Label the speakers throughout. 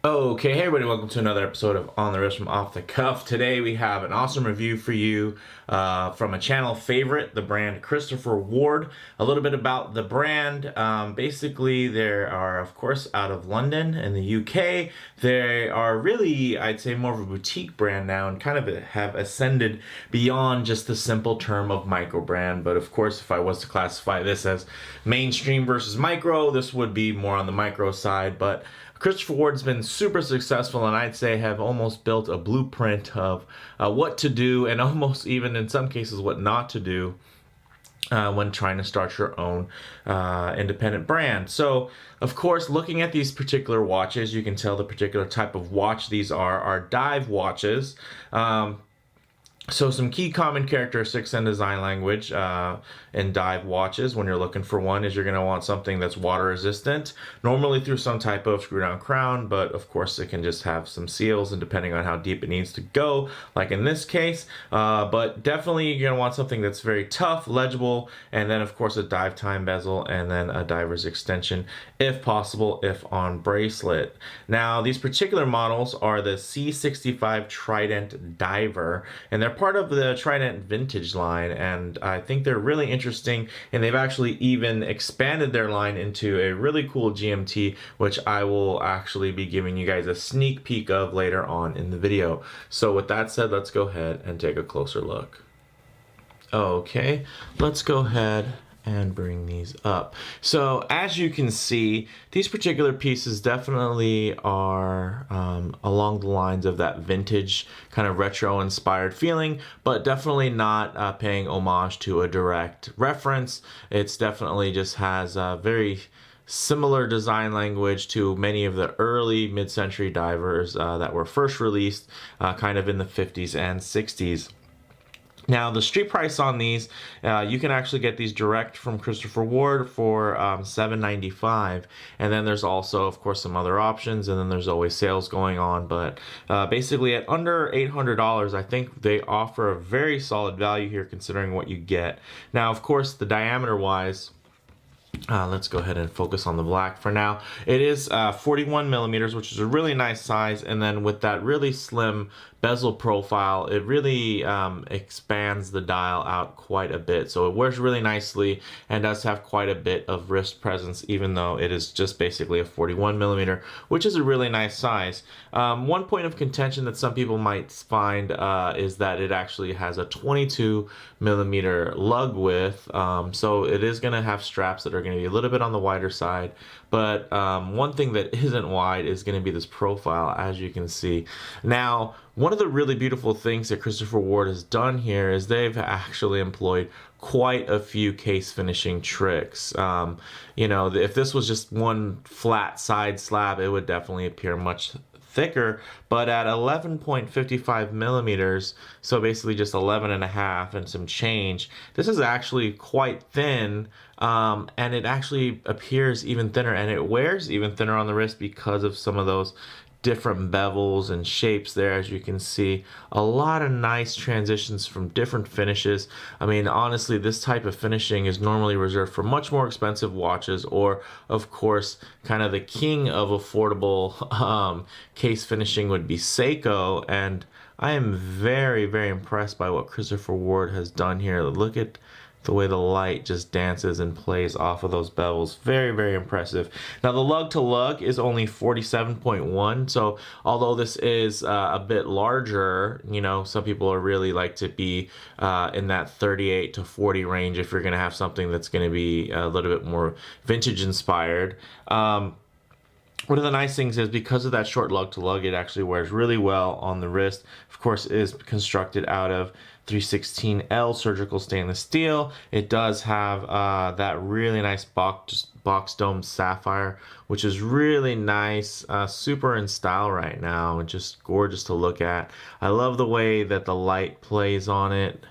Speaker 1: Okay, hey everybody, welcome to another episode of On the Wrist from Off the Cuff. Today we have an awesome review for you from a channel favorite, the brand Christopher Ward. A little bit about the brand. Basically, they are, of course, out of London in the UK. They are really, I'd say, more of a boutique brand now and kind of have ascended beyond just the simple term of micro brand. But of course, if I was to classify this as mainstream versus micro, this would be more on the micro side. But Christopher Ward's been super successful, and I'd say have almost built a blueprint of what to do, and almost even in some cases what not to do when trying to start your own independent brand. So, of course, looking at these particular watches, you can tell the particular type of watch these are dive watches. So some key common characteristics and design language in dive watches when you're looking for one is you're going to want something that's water resistant, normally through some type of screw down crown, but of course it can just have some seals and depending on how deep it needs to go, like in this case. But definitely you're going to want something that's very tough, legible, and then of course a dive time bezel and then a diver's extension if possible, if on bracelet. Now these particular models are the C65 Trident Diver, and they're part of the Trident vintage line, and I think they're really interesting, and they've actually even expanded their line into a really cool GMT, which I will actually be giving you guys a sneak peek of later on in the video. So with that said, let's go ahead and take a closer look. Okay, let's go ahead and bring these up. So as you can see, these particular pieces definitely are along the lines of that vintage kind of retro inspired feeling, but definitely not paying homage to a direct reference. It's definitely just has a very similar design language to many of the early mid-century divers that were first released kind of in the 50s and 60s. Now, the street price on these, you can actually get these direct from Christopher Ward for $7.95, and then there's also, of course, some other options, and then there's always sales going on. But basically, at under $800, I think they offer a very solid value here, considering what you get. Now, of course, the diameter-wise, let's go ahead and focus on the black for now. It is 41 millimeters, which is a really nice size, and then with that really slim bezel profile, it really expands the dial out quite a bit. So it wears really nicely and does have quite a bit of wrist presence, even though it is just basically a 41 millimeter, which is a really nice size. One point of contention that some people might find is that it actually has a 22 millimeter lug width. So it is going to have straps that are going to be a little bit on the wider side, but one thing that isn't wide is going to be this profile, as you can see. Now, one of the really beautiful things that Christopher Ward has done here is they've actually employed quite a few case finishing tricks. You know, if this was just one flat side slab, it would definitely appear much thicker, but at 11.55 millimeters, so basically just 11 and a half and some change, this is actually quite thin, and it actually appears even thinner, and it wears even thinner on the wrist because of some of those different bevels and shapes there. As you can see, a lot of nice transitions from different finishes. I mean, honestly, this type of finishing is normally reserved for much more expensive watches, or of course kind of the king of affordable case finishing would be Seiko, and I am very impressed by what Christopher Ward has done here. Look at the way the light just dances and plays off of those bevels. Very impressive. Now the lug to lug is only 47.1, so although this is a bit larger, you know, some people are really like to be in that 38 to 40 range if you're going to have something that's going to be a little bit more vintage inspired. One of the nice things is because of that short lug to lug, it actually wears really well on the wrist. Of course, it is constructed out of 316L surgical stainless steel. It does have that really nice box dome sapphire, which is really nice, super in style right now, and just gorgeous to look at. I love the way that the light plays on it.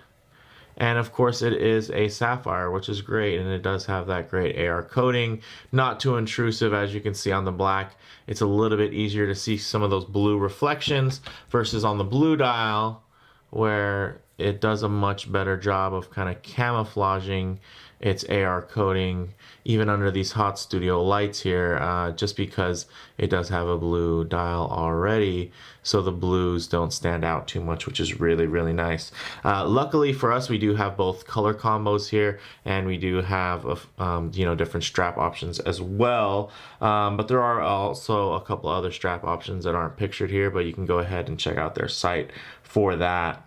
Speaker 1: And of course it is a sapphire, which is great, and it does have that great AR coating. Not too intrusive, as you can see on the black. It's a little bit easier to see some of those blue reflections versus on the blue dial, where it does a much better job of kind of camouflaging its AR coating even under these hot studio lights here, just because it does have a blue dial already, so the blues don't stand out too much, which is really, really nice. Luckily for us, we do have both color combos here, and we do have different strap options as well, but there are also a couple other strap options that aren't pictured here, but you can go ahead and check out their site for that.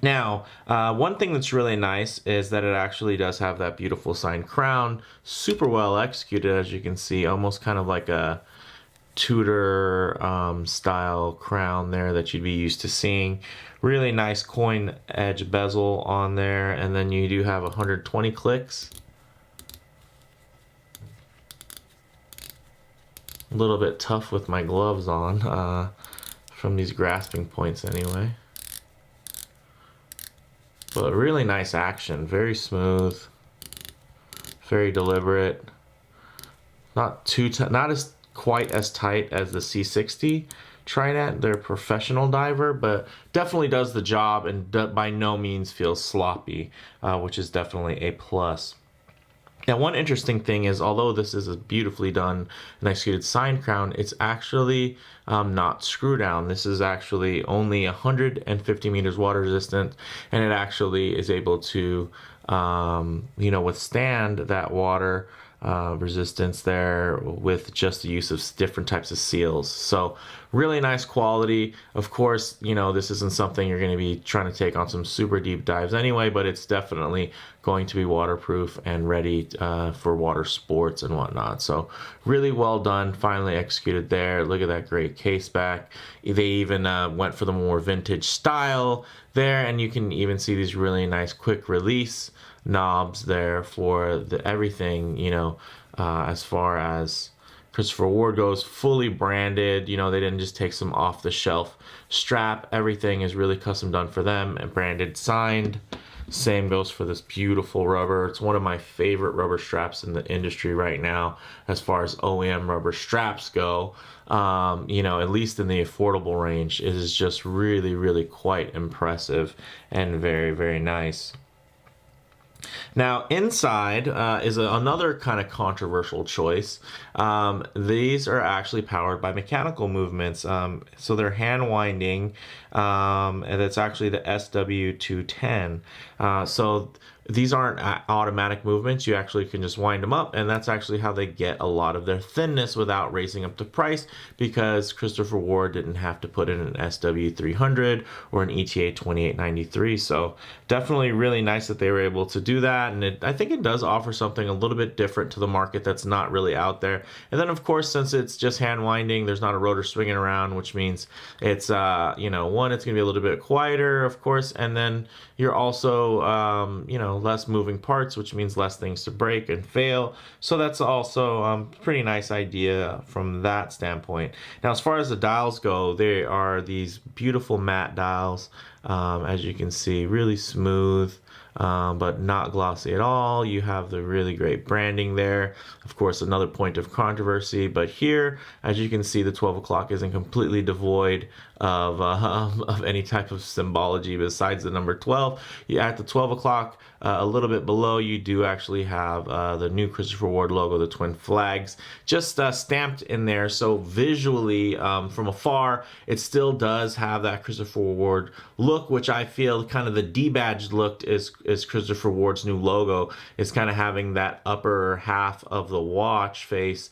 Speaker 1: Now, one thing that's really nice is that it actually does have that beautiful signed crown, super well executed, as you can see, almost kind of like a Tudor style crown there that you'd be used to seeing. Really nice coin edge bezel on there, and then you do have 120 clicks. A little bit tough with my gloves on, from these grasping points anyway. But really nice action, very smooth, very deliberate. Not too not as quite as tight as the C60 Trident, their professional diver, but definitely does the job and by no means feels sloppy, which is definitely a plus. Now, one interesting thing is, although this is a beautifully done and executed sign crown, it's actually not screw down. This is actually only 150 meters water resistant, and it actually is able to, withstand that water resistance there with just the use of different types of seals. So really nice quality. Of course, this isn't something you're going to be trying to take on some super deep dives anyway, but it's definitely going to be waterproof and ready for water sports and whatnot. So really well done, finally executed there. Look at that great case back. They even went for the more vintage style there, and you can even see these really nice quick release knobs there for everything, as far as Christopher Ward goes, fully branded. They didn't just take some off the shelf strap. Everything is really custom done for them and branded, signed. Same goes for this beautiful rubber. It's one of my favorite rubber straps in the industry right now as far as OEM rubber straps go. At least in the affordable range, it is just really, really quite impressive and very, very nice. Now, inside is another kind of controversial choice. These are actually powered by mechanical movements. So they're hand winding, and it's actually the SW210. So these aren't automatic movements. You actually can just wind them up, and that's actually how they get a lot of their thinness without raising up the price, because Christopher Ward didn't have to put in an SW300 or an ETA 2893. So definitely really nice that they were able to do that, and I think it does offer something a little bit different to the market that's not really out there. And then, of course, since it's just hand winding, there's not a rotor swinging around, which means it's one, it's gonna be a little bit quieter, of course, and then you're also less moving parts, which means less things to break and fail. So that's also a pretty nice idea from that standpoint. Now, as far as the dials go, they are these beautiful matte dials, as you can see, really smooth, but not glossy at all. You have the really great branding there. Of course, another point of controversy, but here, as you can see, the 12 o'clock isn't completely devoid of any type of symbology besides the number 12. At the 12 o'clock, a little bit below, you do actually have the new Christopher Ward logo, the twin flags, just stamped in there. So visually, from afar, it still does have that Christopher Ward look, which I feel kind of the D-badge look is Christopher Ward's new logo. Is kind of having that upper half of the watch face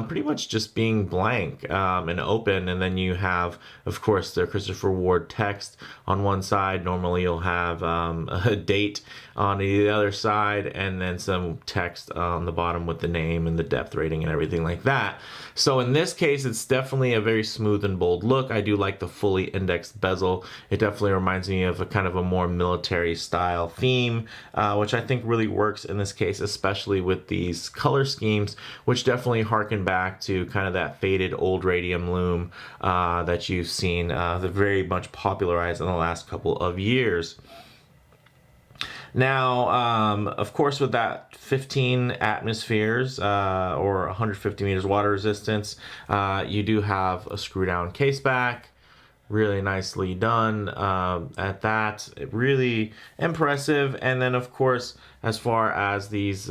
Speaker 1: pretty much just being blank and open, and then you have, of course, the Christopher Ward text on one side. Normally you'll have a date on the other side, and then some text on the bottom with the name and the depth rating and everything like that. So in this case, it's definitely a very smooth and bold look. I do like the fully indexed bezel. It definitely reminds me of a kind of a more military style theme, which I think really works in this case, especially with these color schemes, which definitely harken back to kind of that faded old radium lume that you've seen very much popularized in the last couple of years. Now, of course, with that 15 atmospheres or 150 meters water resistance, you do have a screw down case back. really nicely done at that. Really impressive. And then of course, as far as these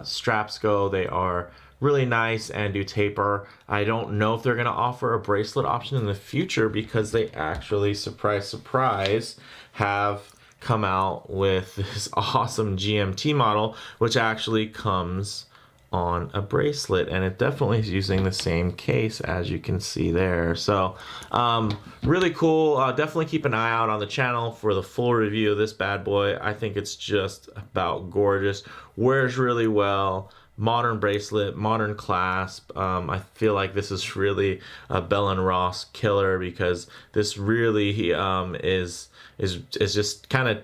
Speaker 1: straps go, they are really nice and do taper. I don't know if they're going to offer a bracelet option in the future, because they actually, surprise surprise, have come out with this awesome GMT model, which actually comes on a bracelet, and it definitely is using the same case, as you can see there. So really cool. Definitely keep an eye out on the channel for the full review of this bad boy. I think it's just about gorgeous, wears really well, modern bracelet, modern clasp. I feel like this is really a Bell & Ross killer, because this really is just kind of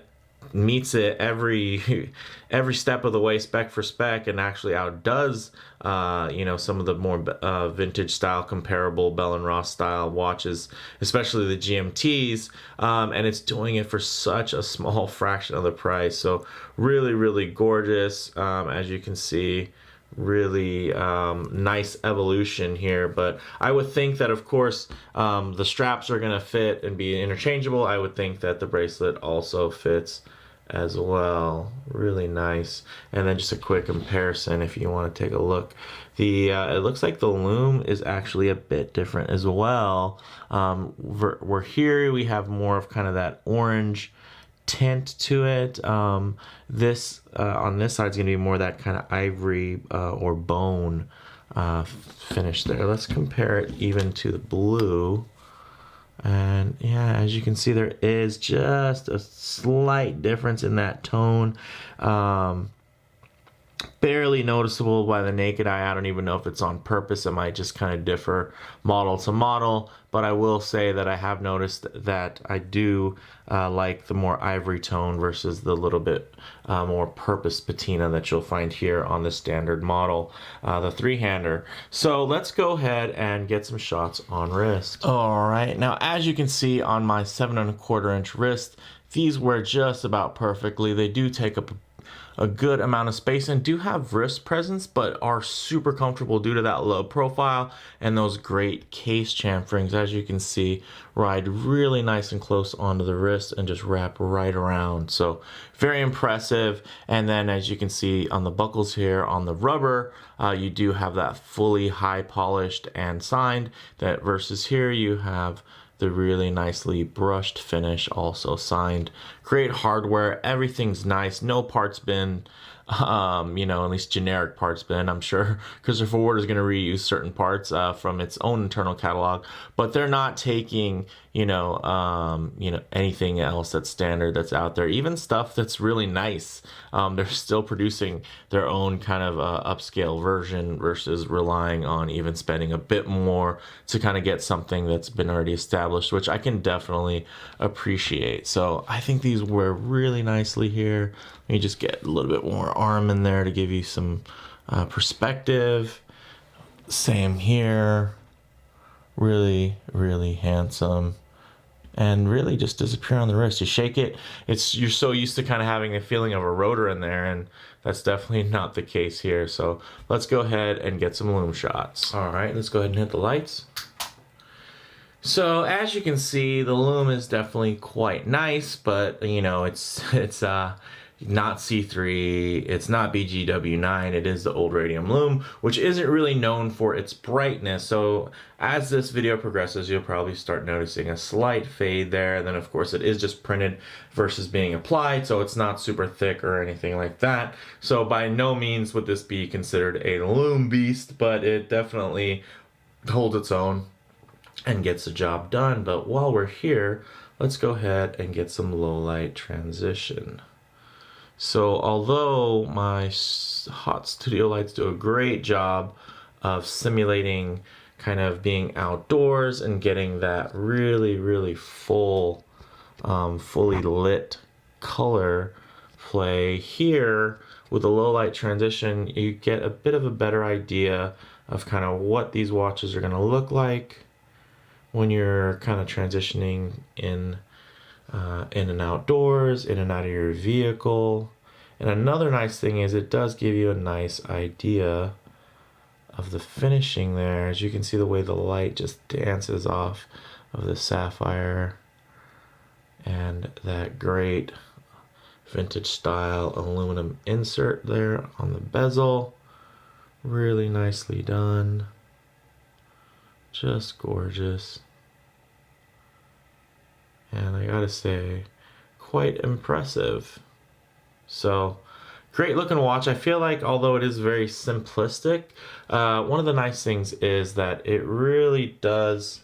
Speaker 1: meets it every step of the way, spec for spec, and actually outdoes you know, some of the more vintage style, comparable Bell & Ross style watches, especially the GMTs, and it's doing it for such a small fraction of the price. So really gorgeous, as you can see. Really nice evolution here. But I would think that, of course, the straps are going to fit and be interchangeable. I would think that the bracelet also fits as well. Really nice. And then just a quick comparison if you want to take a look. The it looks like the Lume is actually a bit different as well. We're here, we have more of kind of that orange tint to it. This on this side is going to be more that kind of ivory or bone finish there. Let's compare it even to the blue. And yeah, as you can see, there is just a slight difference in that tone. Barely noticeable by the naked eye. I don't even know if it's on purpose. It might just kind of differ model to model. But I will say that I have noticed that I do like the more ivory tone versus the little bit more purpose patina that you'll find here on the standard model, the three-hander. So let's go ahead and get some shots on wrist. All right, now as you can see on my 7¼ inch wrist, these wear just about perfectly. They do take up a good amount of space and do have wrist presence, but are super comfortable due to that low profile and those great case chamferings. As you can see, ride really nice and close onto the wrist and just wrap right around. So very impressive. And then as you can see on the buckles here on the rubber, you do have that fully high polished and signed, that versus here you have the really nicely brushed finish, also signed. Great hardware, everything's nice, no parts bin, you know, at least generic parts bin. I'm sure Christopher Ward is going to reuse certain parts from its own internal catalog, but they're not taking, you know, anything else that's standard that's out there, even stuff that's really nice. They're still producing their own kind of upscale version versus relying on even spending a bit more to kind of get something that's been already established, which I can definitely appreciate. So I think these wear really nicely here. Let me just get a little bit more arm in there to give you some perspective. Same here. Really handsome. And really just disappear on the wrist. You shake it, you're so used to kind of having a feeling of a rotor in there, and that's definitely not the case here. So let's go ahead and get some Lume shots. All right, let's go ahead and hit the lights. So as you can see, the Lume is definitely quite nice, but you know, it's not C3, it's not BGW9, it is the old radium Lume, which isn't really known for its brightness. So as this video progresses, you'll probably start noticing a slight fade there. And then of course it is just printed versus being applied, so it's not super thick or anything like that. So by no means would this be considered a Lume beast, but it definitely holds its own and gets the job done. But while we're here, let's go ahead and get some low light transition. So although my hot studio lights do a great job of simulating kind of being outdoors and getting that really full, fully lit color play, here with a low light transition, you get a bit of a better idea of kind of what these watches are going to look like when you're kind of transitioning in and outdoors, in and out of your vehicle. And another nice thing is it does give you a nice idea of the finishing there. As you can see, the way the light just dances off of the sapphire and that great vintage style aluminum insert there on the bezel. Really nicely done. Just gorgeous. And I gotta say, quite impressive. So, great looking watch. I feel like although it is very simplistic, one of the nice things is that it really does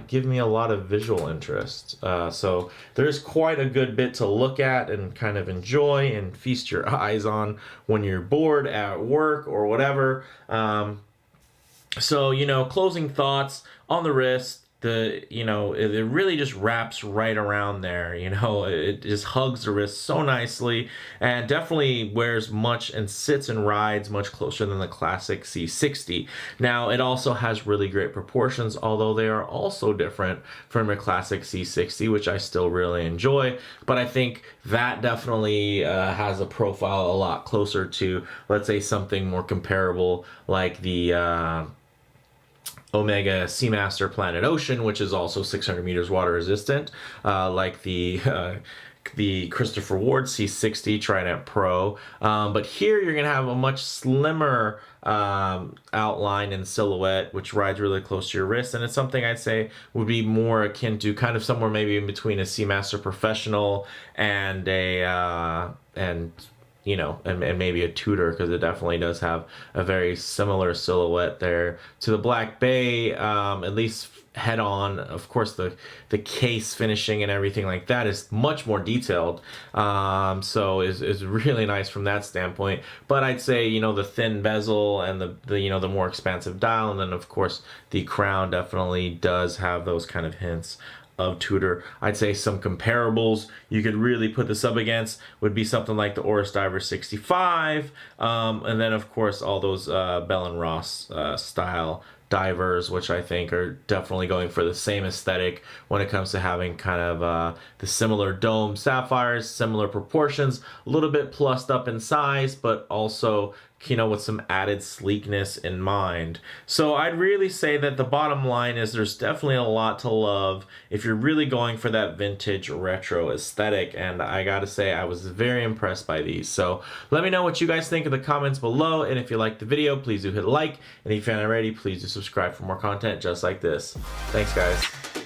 Speaker 1: give me a lot of visual interest. So there's quite a good bit to look at and kind of enjoy and feast your eyes on when you're bored at work or whatever. So, you know, closing thoughts on the wrist. It really just wraps right around there. You know, it just hugs the wrist so nicely and definitely wears much and sits and rides much closer than the classic C60. Now, it also has really great proportions, although they are also different from a classic C60, which I still really enjoy. But I think that definitely has a profile a lot closer to, let's say, something more comparable like the Omega Seamaster Planet Ocean, which is also 600 meters water resistant, like the Christopher Ward C60 Trident Pro. But here you're going to have a much slimmer outline and silhouette, which rides really close to your wrist. And it's something I'd say would be more akin to kind of somewhere maybe in between a Seamaster Professional and and maybe a Tudor, because it definitely does have a very similar silhouette there to the Black Bay, at least head on. Of course, the case finishing and everything like that is much more detailed, so is really nice from that standpoint. But I'd say, you know, the thin bezel and the more expansive dial, and then of course the crown definitely does have those kind of hints of Tudor. I'd say some comparables you could really put this up against would be something like the Oris Diver 65, and then of course all those Bell and Ross style divers, which I think are definitely going for the same aesthetic when it comes to having kind of the similar dome sapphires, similar proportions, a little bit plussed up in size, but also, you know, with some added sleekness in mind. So I'd really say that the bottom line is there's definitely a lot to love if you're really going for that vintage retro aesthetic, and I gotta say I was very impressed by these. So let me know what you guys think in the comments below, and if you liked the video, please do hit like, and if you haven't already, please do subscribe for more content just like this. Thanks, guys.